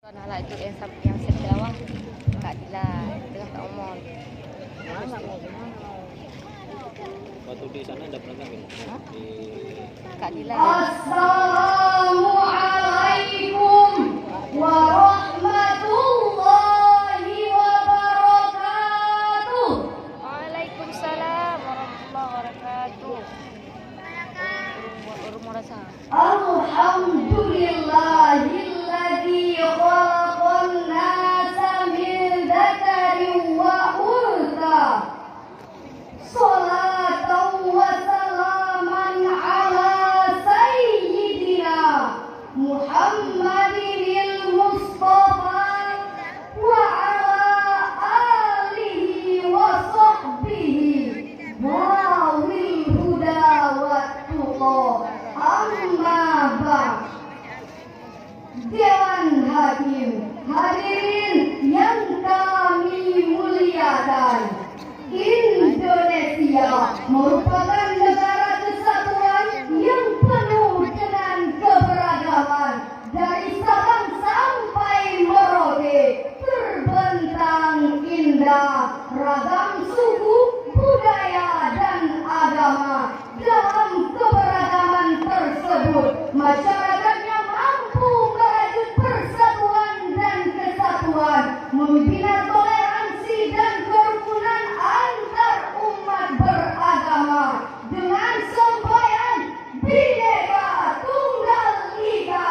Nah lah itu yang sedawah keadilan dengan Kak Omon. Waktu di sana ada pernah nggak? Di Keadilan. Assalamualaikum warahmatullahi wabarakatuh. Waalaikumsalam warahmatullahi wabarakatuh. Urung merasa. Alhamdulillahilladzi khalaqan nasa min dzakarin wa untha. Sholatan wa salaman ala sayyidina Muhammadinil Mustafa wa ala alihi wa sahbihi wawil huda wa tuqa. Amma ba'd. Dewan Hakim, hadirin yang kami muliakan, Indonesia merupakan negara kesatuan yang penuh dengan keberagaman. Dari Sabang sampai Merauke terbentang indah ragam suku, budaya, dan agama. Dalam keberagaman tersebut, masyarakatnya mampu merajut persatuan dan kesatuan, membina toleransi dan kerukunan antar umat beragama dengan semboyan Bhinneka Tunggal Ika.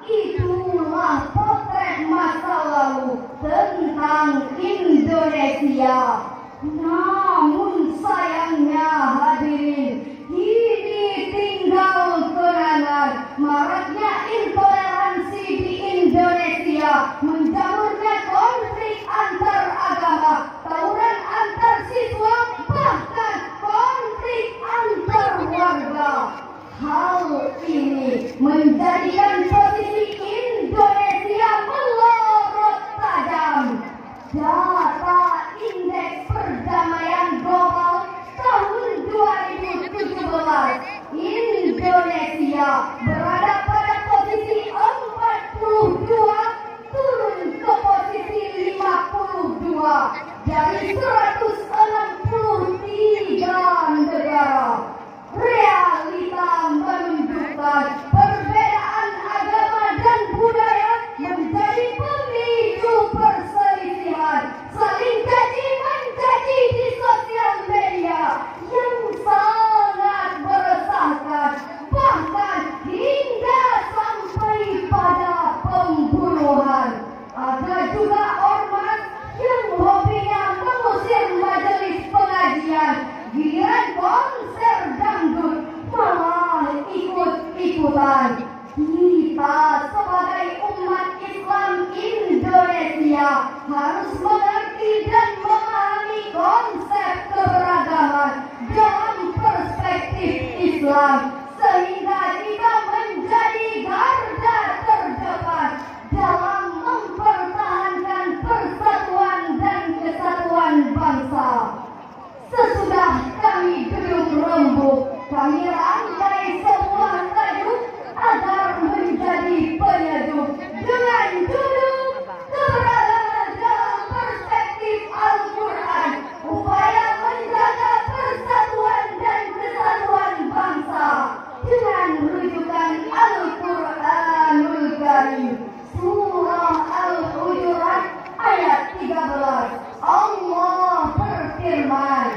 Itulah potret masa lalu tentang Indonesia. Namun sayangnya hadirin, kini tinggal kenangan. Maraknya intoleransi di Indonesia, menjamurnya konflik antar agama, tawuran antar siswa, bahkan konflik antar warga. Hal ini menjadikan posisi Indonesia melorot tajam. Data Indeks Perdamaian Global tahun 2017, Indonesia berada pada posisi 42, turun ke posisi 52 dari 163 negara. Realita menunjukkan perbedaan agama dan budaya menjadi pemicu perselisihan, saling caci-mencaci di sosial media yang sangat meresahkan, bahkan hingga sampai pada pembunuhan. Ada juga ormas yang hobinya mengusir majelis pengajian, giliran konser dangdut malah ikut-ikutan. Kita sebagai umat Islam Indonesia harus mengerti dan memahami konsep keberagaman dalam perspektif Islam, sehingga kita menjadi garda terdepan dalam mempertahankan persatuan dan kesatuan bangsa. Sesudah kami duduk rembuk, kami rangkai sebuah tajuk agar menjadi penyejuk dengan judul Keberagaman dalam Perspektif Al-Quran, upaya menjaga persatuan dan kesatuan bangsa, dengan rujukan Al-Quranul Karim, Surah Al-Hujurat ayat 13. Allah berfirman,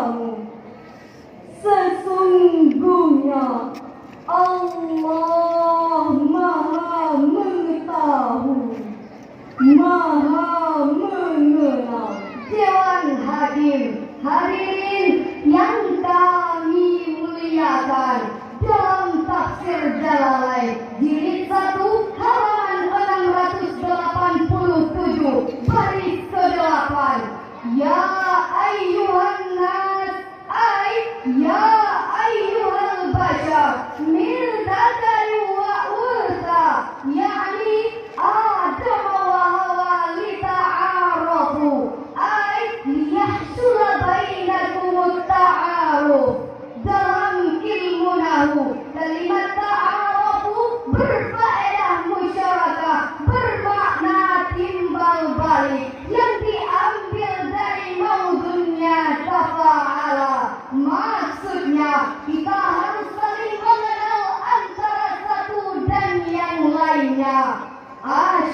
kepadamu. Sesungguhnya Allah Maha mengetahui, Maha mengenal. Dewan Hakim, hadirin yang kami muliakan, dalam tafsir Jalalain jilid 1 halaman 687 baris ke-8. Ya ayyuhan nas, ya ayyuhal bashar, min dzakari wa unsa, yakni Adam wa Hawa lita'arafu, liyahsula bainakumut ta'aruf. Dalam ilmu nahu, kalimat ta'arafu berfaedah musyarakah, bermakna timbal balik, yang diambil dari maudhunya tafa'ala. Maksudnya kita harus saling mengenal antara satu dan yang lainnya.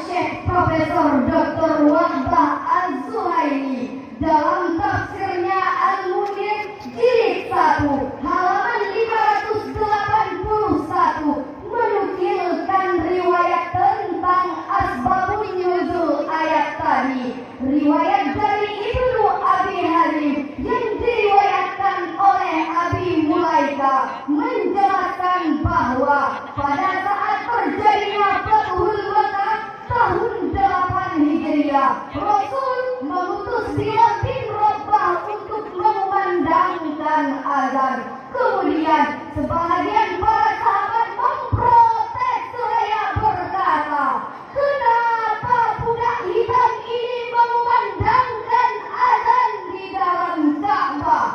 Syekh Profesor Dr. Wahbah Az-Zuhaili dalam tafsirnya Al-Munir jilid 1 halaman 581 menukilkan riwayat tentang asbabun nuzul ayat tadi. Riwayat dari Ibnu Abi Harim yang diriwayatkan oleh Abi Mulaika menjelaskan bahwa pada saat terjadinya Fathul Makkah tahun 8 Hijriah, Rasul mengutus Bilal bin Rabah untuk mengumandangkan azan. Kemudian sebahagian para sahabat memprotes seraya berkata, kenapa budak hitam ini mengumandangkan azan di dalam Ka'bah?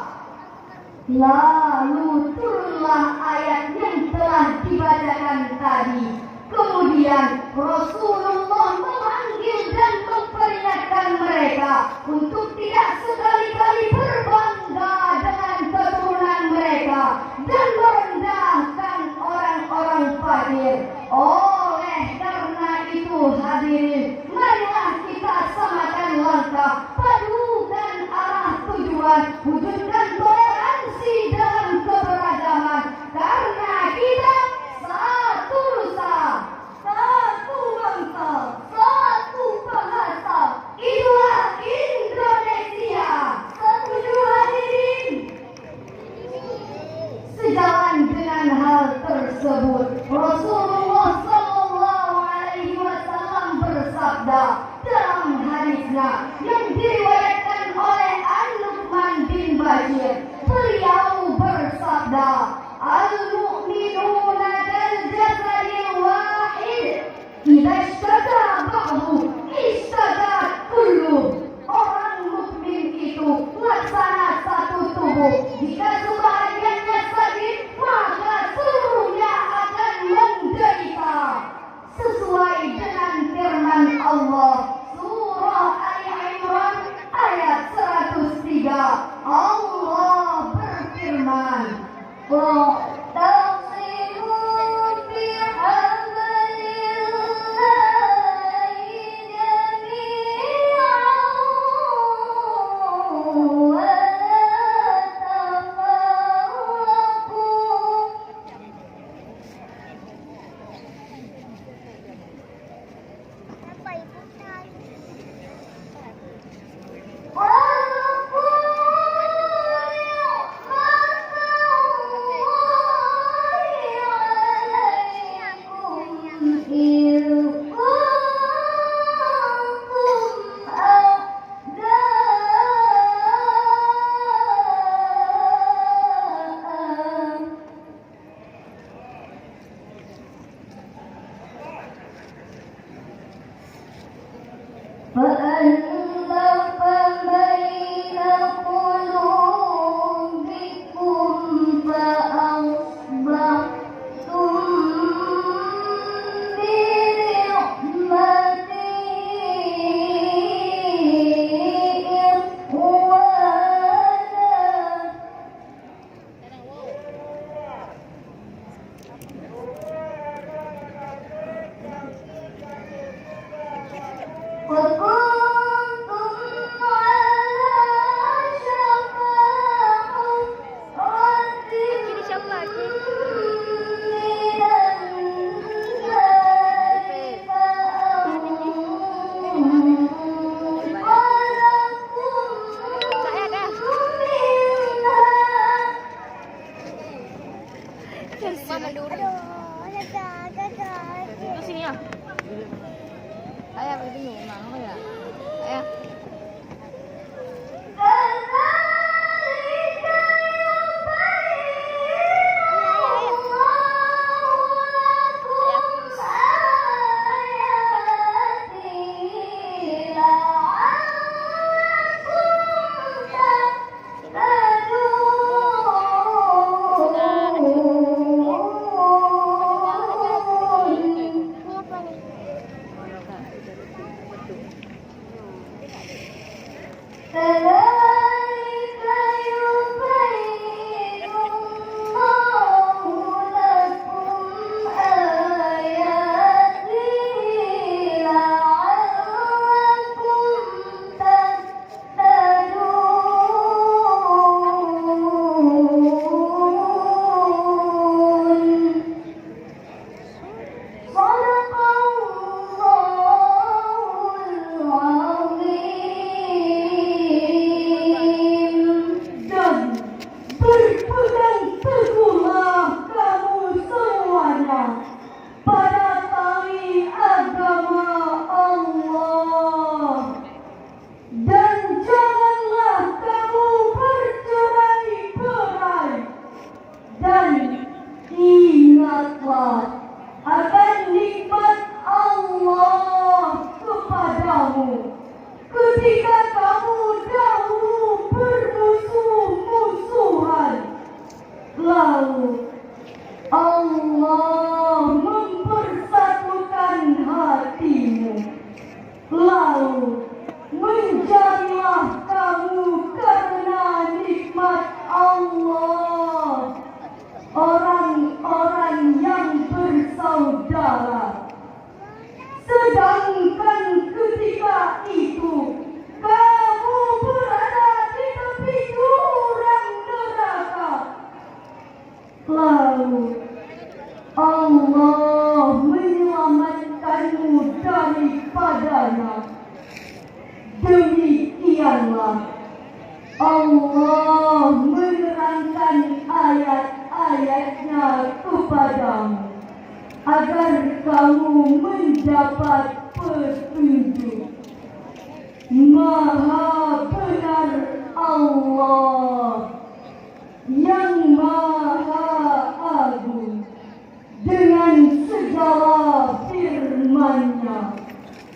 Lalu turunlah ayat yang telah dibacakan tadi. Kemudian Rasulullah memanggil dan memperingatkan mereka untuk tidak sekali-kali berbangga dengan keturunan mereka dan merendahkan orang-orang fakir. Oleh karena itu hadirin, marilah kita samakan langkah, padukan arah tujuan, wujudkan toleransi dalam keberagaman, karena kita satu nusa, satu bangsa, satu bahasa. Itulah Indonesia. Setuju hadirin? Sejalan dengan hal tersebut, Rasulullah SAW bersabda dalam hadisnya yang diriwayatkan oleh An-Nu'man bin Bashir. Beliau bersabda, Al-mu'minuna kal-jasadil wahid, idza ishtaka ba'du ishtaka kullu. Orang mukmin itu laksana satu tubuh. Jika sebahagiannya sakit, maka seluruhnya akan menderita. Sesuai dengan firman Allah surah Ali Imran ayat 103. Allah berfirman, وَاعْتَصِمُوا بِحَبْلِ اللَّهِ جَمِيعًا وَلَا تَفَرَّقُوا. Allah menerangkan ayat-ayatnya kepadamu agar kamu mendapat petunjuk. Maha benar Allah yang Maha Agung dengan segala firman-Nya.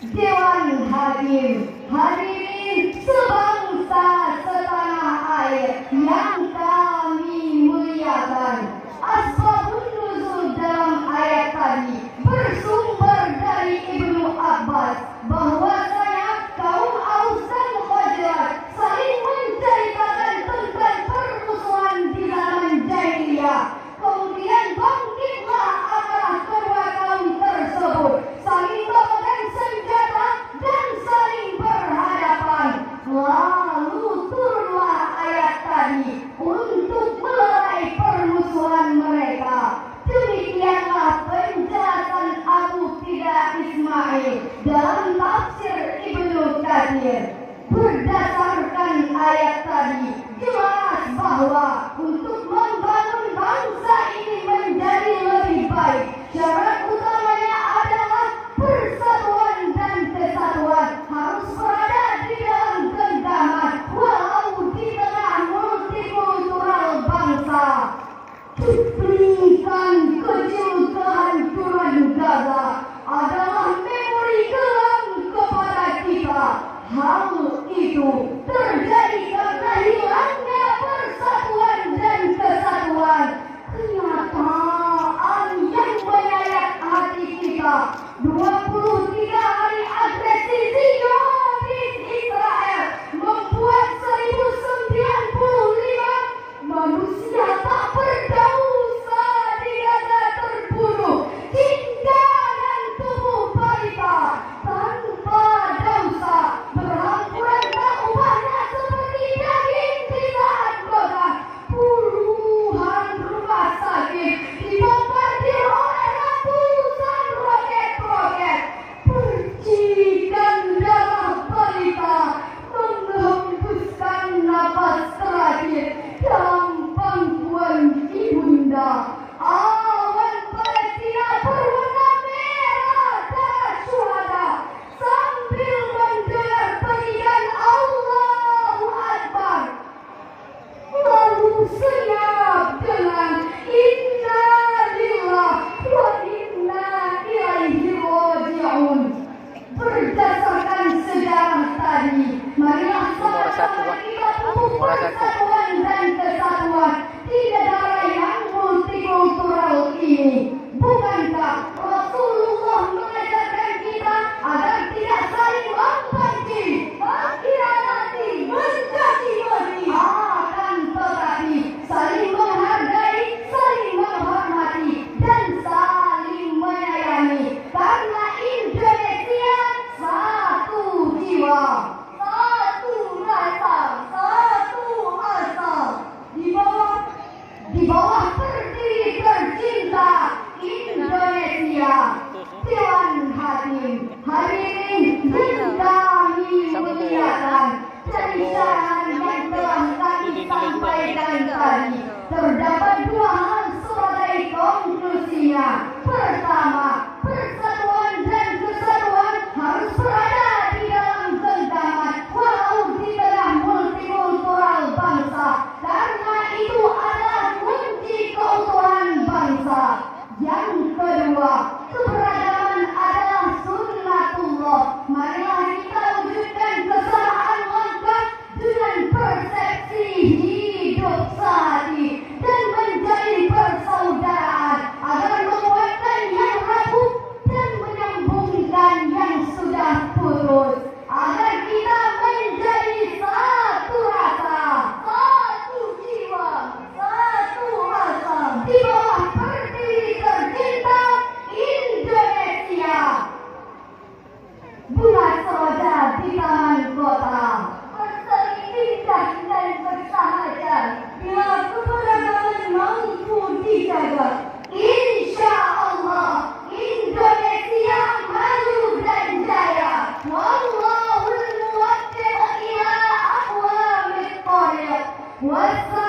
Dewan Hakim, hadirin sebangsa setanah air yang kami muliakan. Asbabun nuzul dalam ayat tadi bersumber dari Ibnu Abbas bahwasanya kaum Aus dan Khazraj saling menceritakan tentang permusuhan di zaman jahiliyah. Kemudian bangkitlah amarah kedua kaum tersebut, saling memegang senjata dan saling berhadapan. Lalu turunlah ayat tadi untuk melerai permusuhan mereka. Demikianlah penjelasan Abu Fida Ismail dalam tafsir Ibnu Katsir. Berdasarkan ayat tadi, jelas bahwa untuk membangun bangsa ini menjadi lebih baik, syarat utamanya adalah persatuan dan kesatuan harus berada di dalam genggaman walau di tengah multikultural bangsa. Cuplikan kecil kehancuran Gaza adalah memori kelam kepada kita. Hal itu terjadi karena hilangnya persatuan dan kesatuan. Kenyataan yang menyayat hati kita. 23 hari agresi Zionis Israel membuat 1095 manusia tak berdosa di Gaza terbunuh, hingga dan tubuh balita tanpa dosa berhamburan tak ubahnya seperti daging di saat godam. Puluhan rumah sakit dibombardir oleh ratusan roket-roket. Percikan darah balita menghembuskan napas terakhir dalam pangkuan ibunda. Awan Palestina berwarna merah darah syuhada sambil mendengar pengiran Allahu Akbar. Lalu senyap dengan Inna lillahi wa inna ilaihi raji'un. Berdasarkan sejarah tadi, marilah sama-sama kita tumbuh persatuan dan kesatuan di negara yang multikultural ini. Bukankah Rasulullah mengajarkan kita agar tidak saling membenci, mengkhianati, mencaci maki, akan tetapi saling menghargai, saling menghormati, dan saling menyayangi. Karena Indonesia satu jiwa, satu rasa, satu Wassalam.